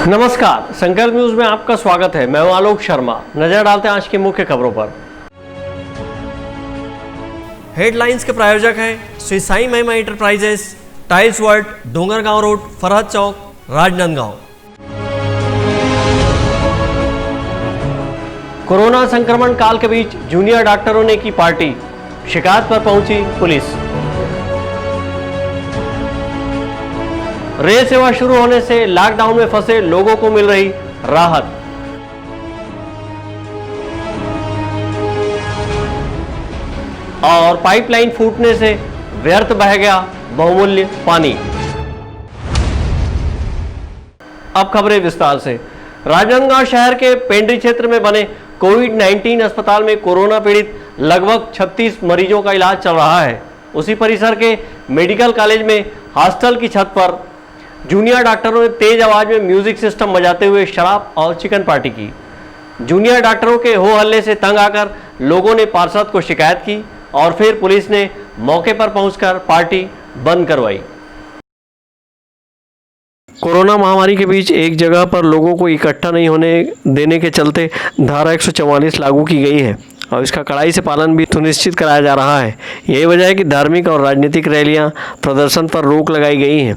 नमस्कार, संकल्प न्यूज में आपका स्वागत है। मैं हूं आलोक शर्मा। नजर डालते हैं आज की मुख्य खबरों पर। हेडलाइंस के प्रायोजक हैं Shri Sai Mahima enterprises, tiles world, Dongargaon road, Farhad Chowk, Rajnandgaon. Corona संक्रमण काल के बीच जूनियर डॉक्टरों ने की पार्टी, शिकायत पर पहुंची पुलिस। रेल सेवा शुरू होने से लॉकडाउन में फंसे लोगों को मिल रही राहत। और पाइपलाइन फूटने से व्यर्थ बह गया बहुमूल्य पानी। अब खबरें विस्तार से। राजनांदगांव शहर के पेंड्री क्षेत्र में बने कोविड-19 अस्पताल में कोरोना पीड़ित लगभग 36 मरीजों का इलाज चल रहा है। उसी परिसर के मेडिकल कॉलेज में हॉस्टल की छत पर जूनियर डॉक्टरों ने तेज आवाज में म्यूजिक सिस्टम बजाते हुए शराब और चिकन पार्टी की। जूनियर डॉक्टरों के हो हल्ले से तंग आकर लोगों ने पार्षद को शिकायत की और फिर पुलिस ने मौके पर पहुंचकर पार्टी बंद करवाई। कोरोना महामारी के बीच एक जगह पर लोगों को इकट्ठा नहीं होने देने के चलते धारा 144 लागू की गई है और इसका कड़ाई से पालन भी सुनिश्चित कराया जा रहा है। यही वजह है कि धार्मिक और राजनीतिक रैलियां, प्रदर्शन पर रोक लगाई गई है।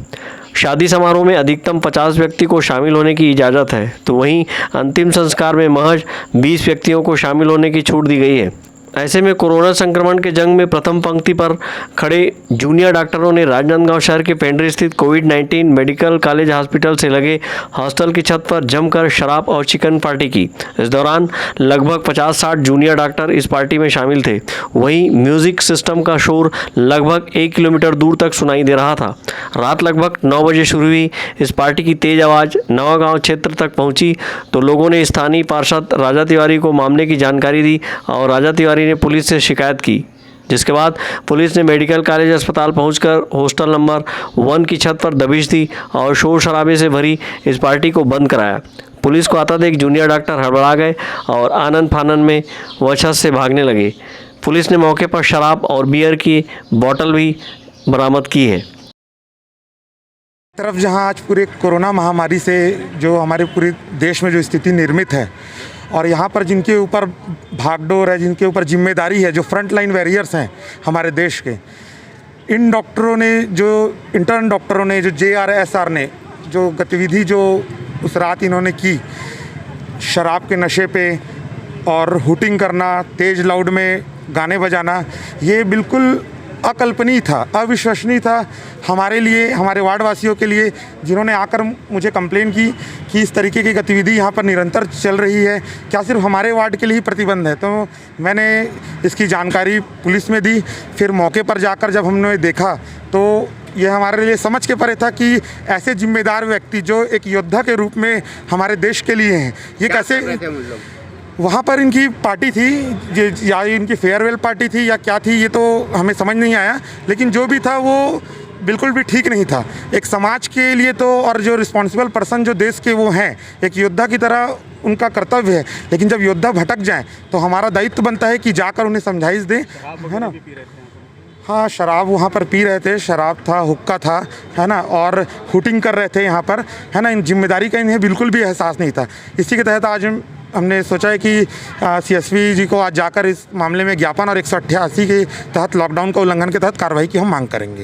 शादी समारोह में अधिकतम 50 व्यक्ति को शामिल होने की इजाज़त है, तो वहीं अंतिम संस्कार में महज 20 व्यक्तियों को शामिल होने की छूट दी गई है। ऐसे में कोरोना संक्रमण के जंग में प्रथम पंक्ति पर खड़े जूनियर डॉक्टरों ने राजनांदगांव शहर के पेंड्री स्थित कोविड-19 मेडिकल कॉलेज हॉस्पिटल से लगे हॉस्टल की छत पर जमकर शराब और चिकन पार्टी की। इस दौरान लगभग 50-60 जूनियर डॉक्टर इस पार्टी में शामिल थे। वहीं म्यूजिक सिस्टम का शोर लगभग 1 किलोमीटर दूर तक सुनाई दे रहा था। रात लगभग 9 बजे शुरू हुई इस पार्टी की तेज आवाज़ नवागांव क्षेत्र तक पहुंची तो लोगों ने स्थानीय पार्षद राजा तिवारी को मामले की जानकारी दी और राजा तिवारी ने पुलिस से शिकायत की, जिसके बाद पुलिस ने मेडिकल कॉलेज अस्पताल पहुंचकर हॉस्टल नंबर 1 की छत पर दबिश दी और शोर शराबे से भरी इस पार्टी को बंद कराया। पुलिस को आता देख जूनियर डॉक्टर हड़बड़ा गए और आनन फानन में वह छत से भागने लगे। पुलिस ने मौके पर शराब और बियर की बोतल भी बरामद की है। तरफ जहां आज पूरे कोरोना महामारी से जो हमारे पूरे देश में जो स्थिति निर्मित है और यहाँ पर जिनके ऊपर भागदौड़ है, जिनके ऊपर जिम्मेदारी है, जो फ्रंट लाइन वॉरियर्स हैं हमारे देश के, इन डॉक्टरों ने, जो इंटर्न डॉक्टरों ने, जो JRSR ने जो गतिविधि जो उस रात इन्होंने की, शराब के नशे पे और हुटिंग करना, तेज़ लाउड में गाने बजाना, ये बिल्कुल अकल्पनीय था, अविश्वसनीय था हमारे लिए, हमारे वार्डवासियों के लिए, जिन्होंने आकर मुझे कंप्लेन की कि इस तरीके की गतिविधि यहाँ पर निरंतर चल रही है, क्या सिर्फ हमारे वार्ड के लिए ही प्रतिबंध है। तो मैंने इसकी जानकारी पुलिस में दी। फिर मौके पर जाकर जब हमने देखा तो यह हमारे लिए समझ के परे था कि ऐसे जिम्मेदार व्यक्ति जो एक योद्धा के रूप में हमारे देश के लिए हैं, ये कैसे, वहाँ पर इनकी पार्टी थी या इनकी फेयरवेल पार्टी थी या क्या थी, ये तो हमें समझ नहीं आया, लेकिन जो भी था वो बिल्कुल भी ठीक नहीं था। एक समाज के लिए तो, और जो रिस्पॉन्सिबल पर्सन जो देश के वो हैं, एक योद्धा की तरह उनका कर्तव्य है, लेकिन जब योद्धा भटक जाएं तो हमारा दायित्व बनता है कि जाकर उन्हें समझाइश दें, है ना। हाँ, शराब वहाँ पर पी रहे थे, शराब था, हुक्का था, है ना, और हुटिंग कर रहे थे यहाँ पर, है ना। इन जिम्मेदारी का इन्हें बिल्कुल भी एहसास नहीं था। इसी के तहत आज हमने सोचा है कि CSP जी को आज जाकर इस मामले में ज्ञापन और 188 के तहत लॉकडाउन का उल्लंघन के तहत कार्रवाई की हम मांग करेंगे।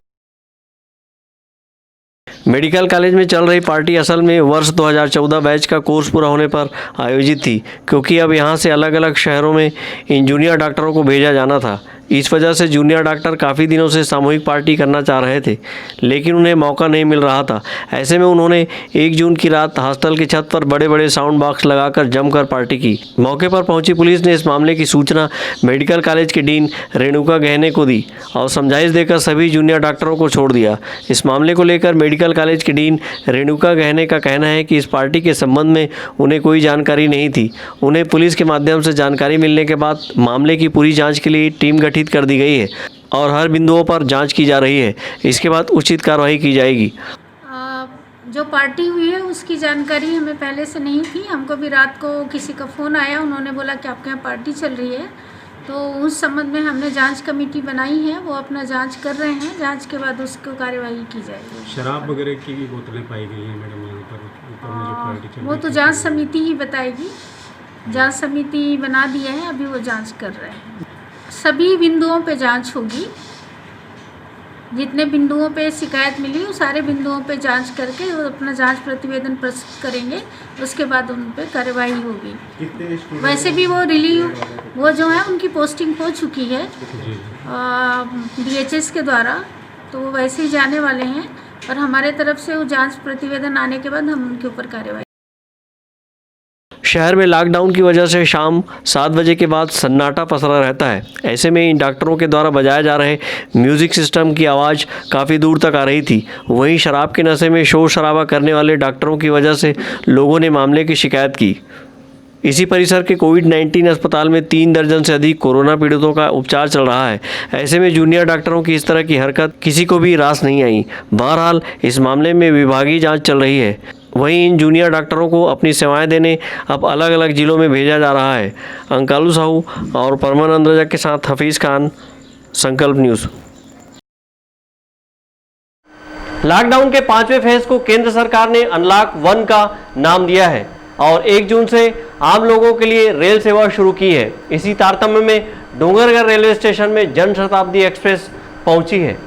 मेडिकल कॉलेज में चल रही पार्टी असल में वर्ष 2014 बैच का कोर्स पूरा होने पर आयोजित थी, क्योंकि अब यहां से अलग अलग शहरों में इन जूनियर डॉक्टरों को भेजा जाना था। इस वजह से जूनियर डॉक्टर काफ़ी दिनों से सामूहिक पार्टी करना चाह रहे थे, लेकिन उन्हें मौका नहीं मिल रहा था। ऐसे में उन्होंने 1 जून की रात हॉस्टल की छत पर बड़े बड़े साउंड बॉक्स लगाकर जमकर पार्टी की। मौके पर पहुंची पुलिस ने इस मामले की सूचना मेडिकल कॉलेज की डीन रेणुका गहने को दी और समझाइश देकर सभी जूनियर डॉक्टरों को छोड़ दिया। इस मामले को लेकर मेडिकल कॉलेज की डीन रेणुका गहने का कहना है कि इस पार्टी के संबंध में उन्हें कोई जानकारी नहीं थी। उन्हें पुलिस के माध्यम से जानकारी मिलने के बाद मामले की पूरी जाँच के लिए टीम गठित कर दी गई है और हर बिंदुओं पर जांच की जा रही है। इसके बाद उचित कार्रवाई की जाएगी। जो पार्टी हुई है उसकी जानकारी हमें पहले से नहीं थी। हमको भी रात को किसी का फ़ोन आया, उन्होंने बोला कि आपके यहाँ पार्टी चल रही है, तो उस संबंध में हमने जांच कमेटी बनाई है, वो अपना जांच कर रहे हैं। जांच के बाद उसको कार्यवाही की जाएगी। शराब वगैरह की भी बोतलें पाई गई हैं मैडम यहाँ पर ऊपर में जो क्वालिटी चल वो रही तो थी। जांच समिति ही बताएगी। जांच समिति बना दी है, अभी वो जांच कर रहे हैं। सभी बिंदुओं पे जांच होगी। जितने बिंदुओं पे शिकायत मिली वो सारे बिंदुओं पे जांच करके वो अपना जांच प्रतिवेदन प्रस्तुत करेंगे। उसके बाद उन पे कार्यवाही होगी। वैसे भी वो जो है उनकी पोस्टिंग हो चुकी है जी। DHS के द्वारा, तो वो वैसे ही जाने वाले हैं। और हमारे तरफ से वो जांच प्रतिवेदन आने के बाद हम उनके ऊपर कार्यवाही। शहर में लॉकडाउन की वजह से शाम 7 बजे के बाद सन्नाटा पसरा रहता है। ऐसे में इन डॉक्टरों के द्वारा बजाए जा रहे म्यूज़िक सिस्टम की आवाज़ काफ़ी दूर तक आ रही थी। वहीं शराब के नशे में शोर शराबा करने वाले डॉक्टरों की वजह से लोगों ने मामले की शिकायत की। इसी परिसर के कोविड-19 अस्पताल में 3 दर्जन से अधिक कोरोना पीड़ितों का उपचार चल रहा है। ऐसे में जूनियर डॉक्टरों की इस तरह की हरकत किसी को भी रास नहीं आई। बहरहाल इस मामले में विभागीय जांच चल रही है। वहीं इन जूनियर डॉक्टरों को अपनी सेवाएं देने अब अलग अलग जिलों में भेजा जा रहा है। अंकालू साहू और परमानंद रजा के साथ हफीज़ खान, संकल्प न्यूज़। लॉकडाउन के 5वें फेज को केंद्र सरकार ने अनलॉक 1 का नाम दिया है और 1 जून से आम लोगों के लिए रेल सेवा शुरू की है। इसी तारतम्य में डोंगरगढ़ रेलवे स्टेशन में जन शताब्दी एक्सप्रेस पहुंची है।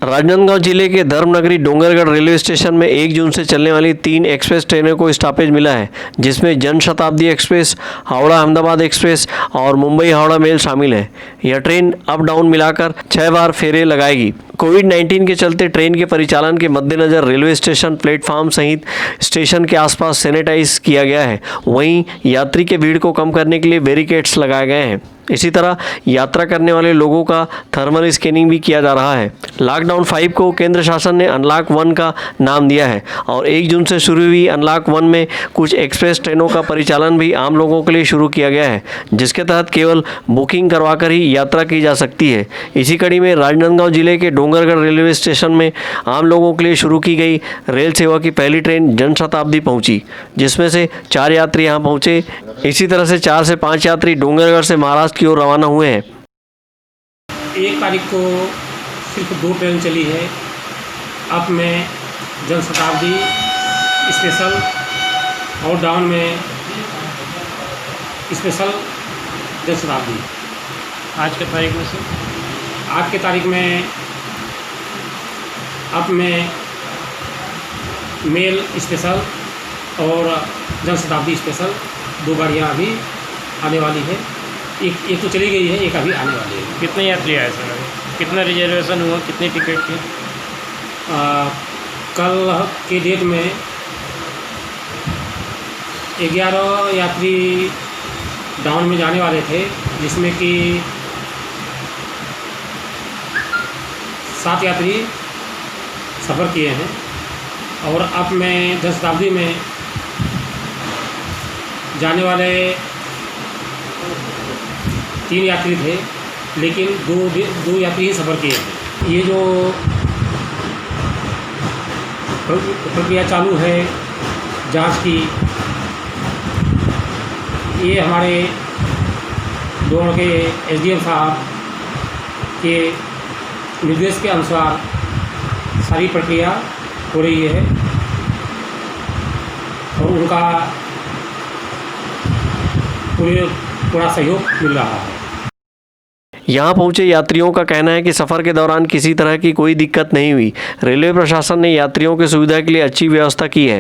राजनांदगांव जिले के धर्मनगरी डोंगरगढ़ रेलवे स्टेशन में 1 जून से चलने वाली 3 एक्सप्रेस ट्रेनों को स्टॉपेज मिला है, जिसमें जन शताब्दी एक्सप्रेस, हावड़ा अहमदाबाद एक्सप्रेस और मुंबई हावड़ा मेल शामिल है। यह ट्रेन अप डाउन मिलाकर 6 बार फेरे लगाएगी। कोविड-19 के चलते ट्रेन के परिचालन के मद्देनज़र रेलवे स्टेशन प्लेटफार्म सहित स्टेशन के आसपास सैनिटाइज किया गया है। वहीं यात्री के भीड़ को कम करने के लिए बैरिकेड्स लगाए गए हैं। इसी तरह यात्रा करने वाले लोगों का थर्मल स्कैनिंग भी किया जा रहा है। लॉकडाउन 5 को केंद्र शासन ने अनलॉक 1 का नाम दिया है और 1 जून से शुरू हुई अनलॉक 1 में कुछ एक्सप्रेस ट्रेनों का परिचालन भी आम लोगों के लिए शुरू किया गया है, जिसके तहत केवल बुकिंग करवाकर ही यात्रा की जा सकती है। इसी कड़ी में राजनांदगांव जिले के डोंगरगढ़ रेलवे स्टेशन में आम लोगों के लिए शुरू की गई रेल सेवा की पहली ट्रेन जन शताब्दी पहुँची, जिसमें से 4 यात्री यहाँ पहुँचे। इसी तरह से 4 से 5 यात्री डोंगरगढ़ से महाराष्ट्र की ओर रवाना हुए हैं। 1 तारीख को सिर्फ 2 ट्रेन चली है। अप में जन शताब्दी स्पेशल और डाउन में स्पेशल जन शताब्दी। आज के तारीख में से आज के तारीख में अप में मेल स्पेशल और जन शताब्दी स्पेशल 2 गाड़ियाँ अभी आने वाली है। एक तो चली गई है, एक अभी आने वाली है। कितने यात्री आए सर? कितना रिजर्वेशन हुआ? कितनी टिकट थी? कल के डेट में 11 यात्री डाउन में जाने वाले थे, जिसमें कि 7 यात्री सफ़र किए हैं। और अब में जन शताब्दी में जाने वाले 3 यात्री थे, लेकिन 2 यात्री ही सफ़र किए हैं। ये जो प्रक्रिया चालू है जांच की, ये हमारे डोंगरगढ़ के SDM साहब के निर्देश के अनुसार सारी प्रक्रिया हो रही है और उनका पूरा सहयोग मिल रहा है। यहाँ पहुँचे यात्रियों का कहना है कि सफ़र के दौरान किसी तरह की कोई दिक्कत नहीं हुई। रेलवे प्रशासन ने यात्रियों की सुविधा के लिए अच्छी व्यवस्था की है।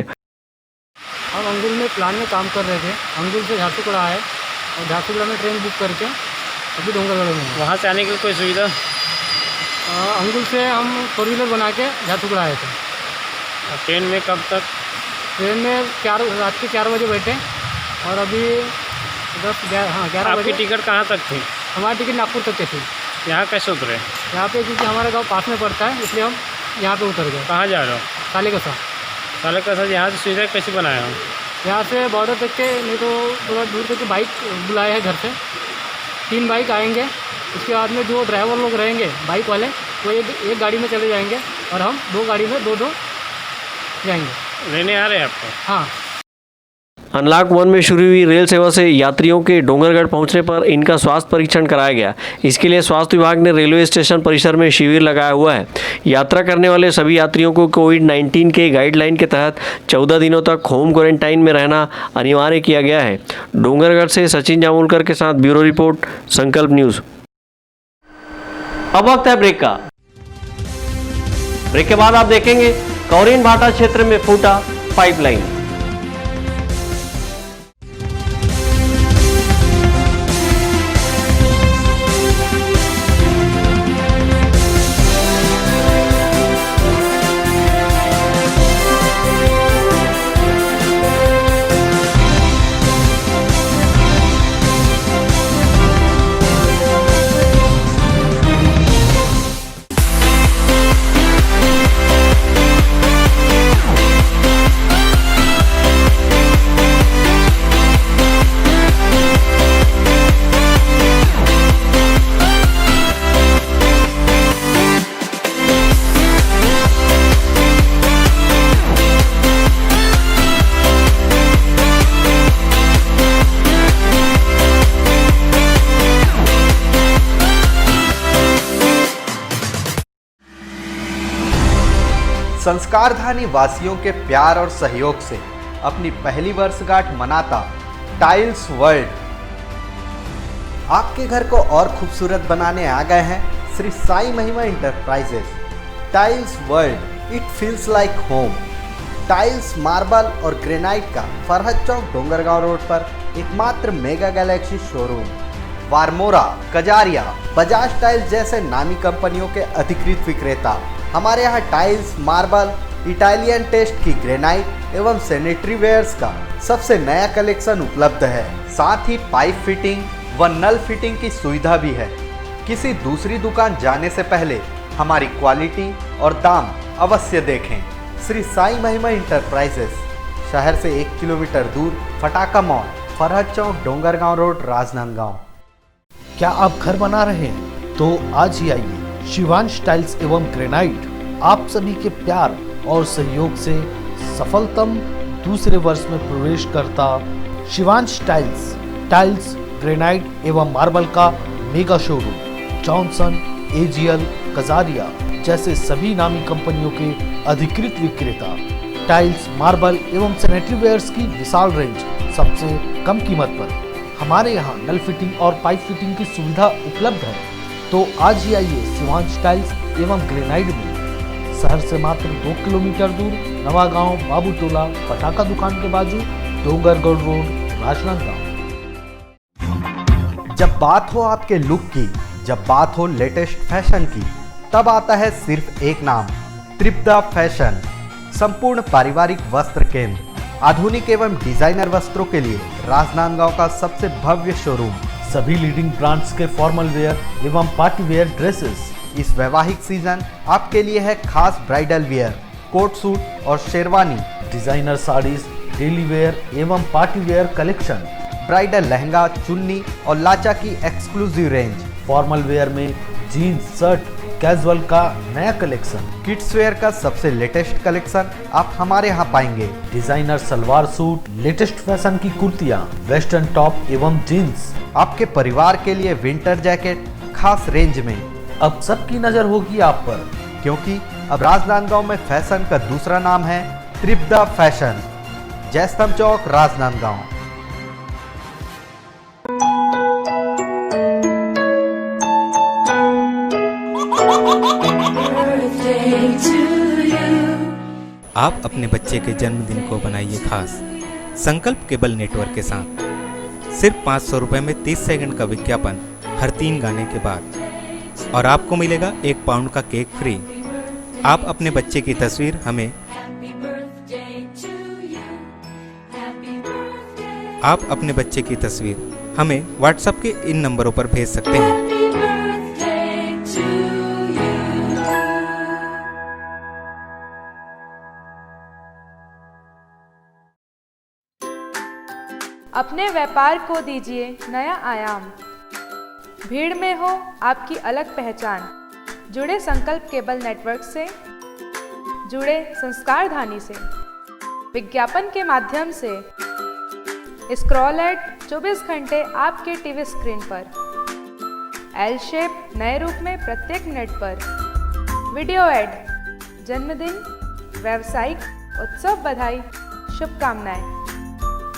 हम अंगुल में प्लान में काम कर रहे थे। अंगुल से झारसुगुड़ा आए और झारसुगुड़ा में ट्रेन बुक करके अभी डोंगरगढ़ में हैं। वहाँ से आने की कोई सुविधा? अंगुल से हम 4 व्हीलर बना के झारसुगुड़ा आए थे। ट्रेन में कब तक? ट्रेन में रात के 4 बजे बैठे और अभी 11 आपकी बजे। टिकट कहाँ तक थी? हमारी टिकट नागपुर तक के थी। यहाँ कैसे उतरे? यहाँ पे क्योंकि हमारा गांव पास में पड़ता है, इसलिए हम यहाँ पे उतर गए। कहाँ जा रहे हो? सालेकसा। सालेकसा यहाँ से सुविधा कैसे बनाए हो? यहाँ से बॉर्डर तक के, नहीं तो थोड़ा दूर तक के बाइक बुलाए हैं घर से। 3 बाइक आएंगे, उसके बाद में जो ड्राइवर लोग रहेंगे बाइक वाले, वो एक गाड़ी में चले जाएंगे और हम 2 गाड़ी में 2-2 जाएंगे। लेने आ रहे हैं आपको? हाँ। अनलॉक 1 में शुरू हुई रेल सेवा से यात्रियों के डोंगरगढ़ पहुंचने पर इनका स्वास्थ्य परीक्षण कराया गया। इसके लिए स्वास्थ्य विभाग ने रेलवे स्टेशन परिसर में शिविर लगाया हुआ है। यात्रा करने वाले सभी यात्रियों को कोविड-19 के गाइडलाइन के तहत 14 दिनों तक होम क्वारंटाइन में रहना अनिवार्य किया गया है। डोंगरगढ़ से सचिन जामुलकर के साथ ब्यूरो रिपोर्ट, संकल्प न्यूज। अब वक्त है ब्रेक का। ब्रेक के बाद आप देखेंगे कौरीन भाटा क्षेत्र में फूटा पाइपलाइन। संस्कारधानी वासियों के प्यार और सहयोग से अपनी पहली वर्षगांठ मनाता टाइल्स वर्ल्ड आपके घर को और खूबसूरत बनाने आ गए हैं Shri Sai Mahima enterprises. Tiles world, it feels like home. Tiles, marble और ग्रेनाइट का फरहद चौक डोंगरगांव रोड पर एकमात्र mega galaxy showroom. Varmora, Kajaria, Bajaj tiles जैसे नामी कंपनियों के अधिकृत विक्रेता। हमारे यहाँ टाइल्स, मार्बल, इटालियन टेस्ट की ग्रेनाइट एवं सैनिटरी वेयर्स का सबसे नया कलेक्शन उपलब्ध है। साथ ही पाइप फिटिंग व नल फिटिंग की सुविधा भी है। किसी दूसरी दुकान जाने से पहले हमारी क्वालिटी और दाम अवश्य देखें। श्री साई महिमा इंटरप्राइजेस, शहर से 1 किलोमीटर दूर, फटाका मॉल, फरहद चौक, डोंगरगांव रोड, राजनांदगांव। क्या आप घर बना रहे हैं तो आज ही आइए। शिवांश टाइल्स एवं ग्रेनाइट आप सभी के प्यार और सहयोग से सफलतम दूसरे वर्ष में प्रवेश करता शिवांश टाइल्स, ग्रेनाइट एवं मार्बल का mega showroom Johnson, AGL, Kajaria जैसे सभी नामी कंपनियों के अधिकृत विक्रेता। टाइल्स, मार्बल एवं सैनिटरी वेयर्स की विशाल रेंज सबसे कम कीमत पर। हमारे यहाँ नल फिटिंग और पाइप फिटिंग की सुविधा उपलब्ध है। तो आज ही आइए शिवांश टाइल्स एवं ग्रेनाइट में। शहर से मात्र 2 किलोमीटर दूर, नवागांव, बाबूटोला, पटाखा दुकान के बाजू, डोंगरगढ़ रोड, राजनांदगांव। जब बात हो आपके लुक की, जब बात हो लेटेस्ट फैशन की, तब आता है सिर्फ एक नाम, त्रिपदा फैशन। संपूर्ण पारिवारिक वस्त्र केंद्र, आधुनिक एवं डिजाइनर वस्त्रों के लिए राजनांदगांव का सबसे भव्य शोरूम। सभी लीडिंग ब्रांड्स के फॉर्मल वेयर एवं पार्टी वेयर ड्रेसेस। इस वैवाहिक सीजन आपके लिए है खास ब्राइडल वियर, कोट सूट और sherwani, designer saris, daily wear एवं party wear collection, bridal lehenga, chunni और लाचा की एक्सक्लूसिव रेंज। फॉर्मल वेयर में जीन्स, शर्ट, कैजुअल का नया कलेक्शन। किड्स वेयर का सबसे लेटेस्ट कलेक्शन आप हमारे यहाँ पाएंगे। Designer salwar suit, latest fashion की कुर्तियाँ, वेस्टर्न टॉप एवं जीन्स। आपके परिवार के लिए विंटर जैकेट खास रेंज में। अब सबकी नजर होगी आप पर, क्योंकि अब राजनांदगांव में फैशन का दूसरा नाम है त्रिपदा फैशन। जयस्तंभ चौक, राजनांदगांव। आप अपने बच्चे के जन्मदिन को बनाइए खास संकल्प केबल नेटवर्क के साथ। सिर्फ 500 रुपये में 30 सेकंड का विज्ञापन हर 3 गाने के बाद, और आपको मिलेगा 1 पाउंड का केक फ्री। आप अपने बच्चे की तस्वीर हमें व्हाट्सएप के इन नंबरों पर भेज सकते हैं। अपने व्यापार को दीजिए नया आयाम। भीड़ में हो आपकी अलग पहचान। जुड़े संकल्प केबल नेटवर्क से, जुड़े संस्कारधानी से। विज्ञापन के माध्यम से स्क्रॉल एड 24 घंटे आपके टीवी स्क्रीन पर। एल शेप नए रूप में प्रत्येक मिनट पर। वीडियो एड, जन्मदिन, व्यावसायिक, उत्सव बधाई, शुभकामनाएं।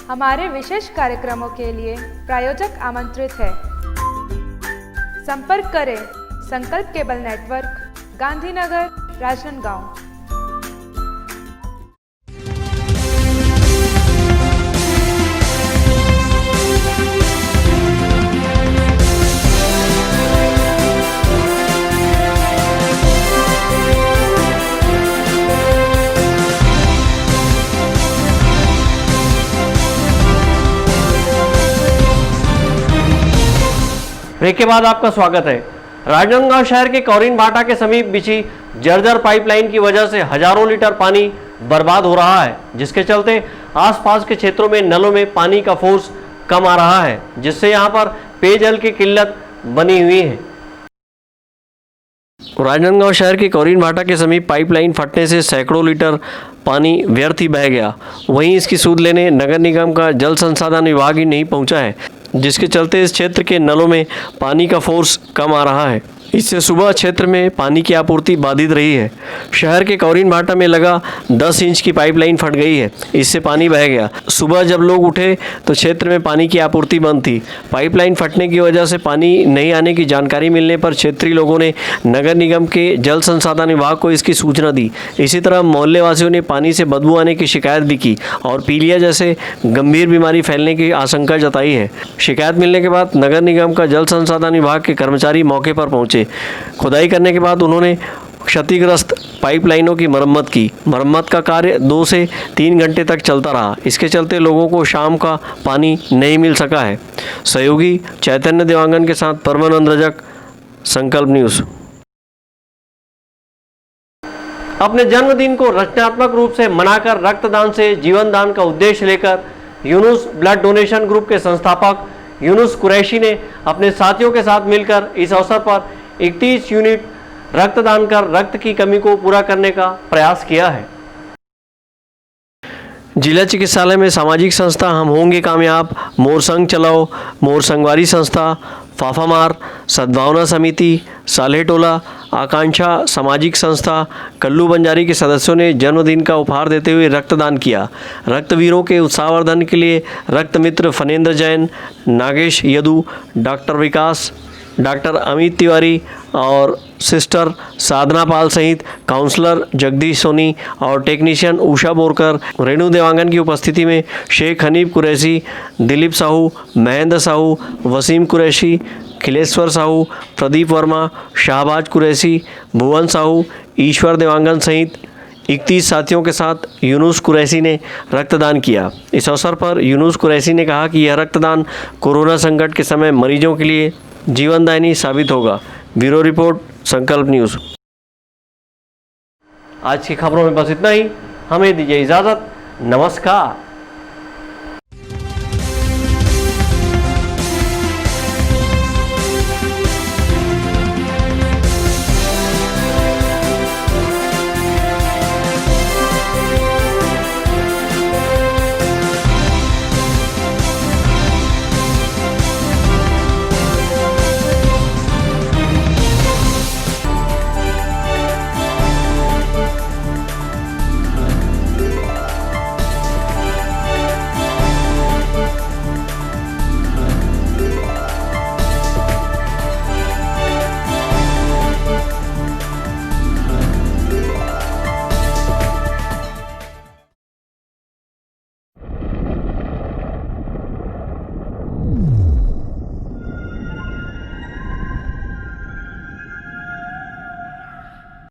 हमारे विशेष कार्यक्रमों के लिए प्रायोजक आमंत्रित है। संपर्क करें Sankalp cable network, Gandhinagar, Rajnandgaon. Break के बाद आपका स्वागत है। राजनांदगांव शहर के कौरीन भाटा के समीप बिछी जर्जर पाइपलाइन की वजह से हजारों लीटर पानी बर्बाद हो रहा है, जिसके चलते आसपास के क्षेत्रों में नलों में पानी का फोर्स कम आ रहा है, जिससे यहां पर पेयजल की किल्लत बनी हुई है। राजनांदगांव शहर के कौरीन भाटा के समीप पाइपलाइन फटने से सैकड़ों लीटर पानी व्यर्थ ही बह गया। वहीं इसकी सूद लेने नगर निगम का जल संसाधन विभाग ही नहीं पहुंचा है, जिसके चलते इस क्षेत्र के नलों में पानी का फोर्स कम आ रहा है। इससे सुबह क्षेत्र में पानी की आपूर्ति बाधित रही है। शहर के कौरीन भाटा में लगा 10 इंच की पाइपलाइन फट गई है, इससे पानी बह गया। सुबह जब लोग उठे तो क्षेत्र में पानी की आपूर्ति बंद थी। पाइपलाइन फटने की वजह से पानी नहीं आने की जानकारी मिलने पर क्षेत्रीय लोगों ने नगर निगम के जल संसाधन विभाग को इसकी सूचना दी। इसी तरह मोहल्ले वासियों ने पानी से बदबू आने की शिकायत भी की और पीलिया जैसे गंभीर बीमारी फैलने की आशंका जताई है। शिकायत मिलने के बाद नगर निगम का जल संसाधन विभाग के कर्मचारी मौके पर पहुंचे। खुदाई करने के बाद उन्होंने क्षतिग्रस्त पाइपलाइनों की मरम्मत की। मरम्मत का कार्य 2 से 3 घंटे तक चलता रहा। इसके चलते लोगों को शाम का पानी नहीं मिल सका है। सहयोगी चैतन्य देवांगन के साथ परमानंद रजक, संकल्प न्यूज़। अपने जन्मदिन को रचनात्मक रूप से मनाकर रक्तदान से जीवन दान का उद्देश्य लेकर यूनुस ब्लड डोनेशन ग्रुप के संस्थापक यूनुस कुरैशी ने अपने साथियों के साथ मिलकर इस अवसर पर 31 यूनिट रक्तदान कर रक्त की कमी को पूरा करने का प्रयास किया है। जिला चिकित्सालय में सामाजिक संस्था हम होंगे कामयाब, मोर संग चलाओ, मोर संगवारी संस्था, फाफामार, सद्भावना समिति, सालेटोला, आकांक्षा सामाजिक संस्था, कल्लू बंजारी के सदस्यों ने जन्मदिन का उपहार देते हुए रक्तदान किया। रक्तवीरों के उत्साहवर्धन के लिए रक्त मित्र फनेंद्र जैन, नागेश यदु, डॉक्टर विकास, डॉक्टर अमित तिवारी और सिस्टर साधना पाल सहित काउंसलर जगदीश सोनी और टेक्नीशियन उषा बोरकर, रेणु देवांगन की उपस्थिति में शेख हनीफ कुरैशी, दिलीप साहू, महेंद्र साहू, वसीम कुरैशी, खिलेश्वर साहू, प्रदीप वर्मा, शाहबाज कुरैशी, भुवन साहू, ईश्वर देवांगन सहित 31 साथियों के साथ यूनुस कुरैशी ने रक्तदान किया। इस अवसर पर यूनुस कुरैशी ने कहा कि यह रक्तदान कोरोना संकट के समय मरीजों के लिए जीवनदायिनी साबित होगा। ब्यूरो रिपोर्ट, संकल्प न्यूज़। आज की खबरों में बस इतना ही। हमें दीजिए इजाज़त। नमस्कार।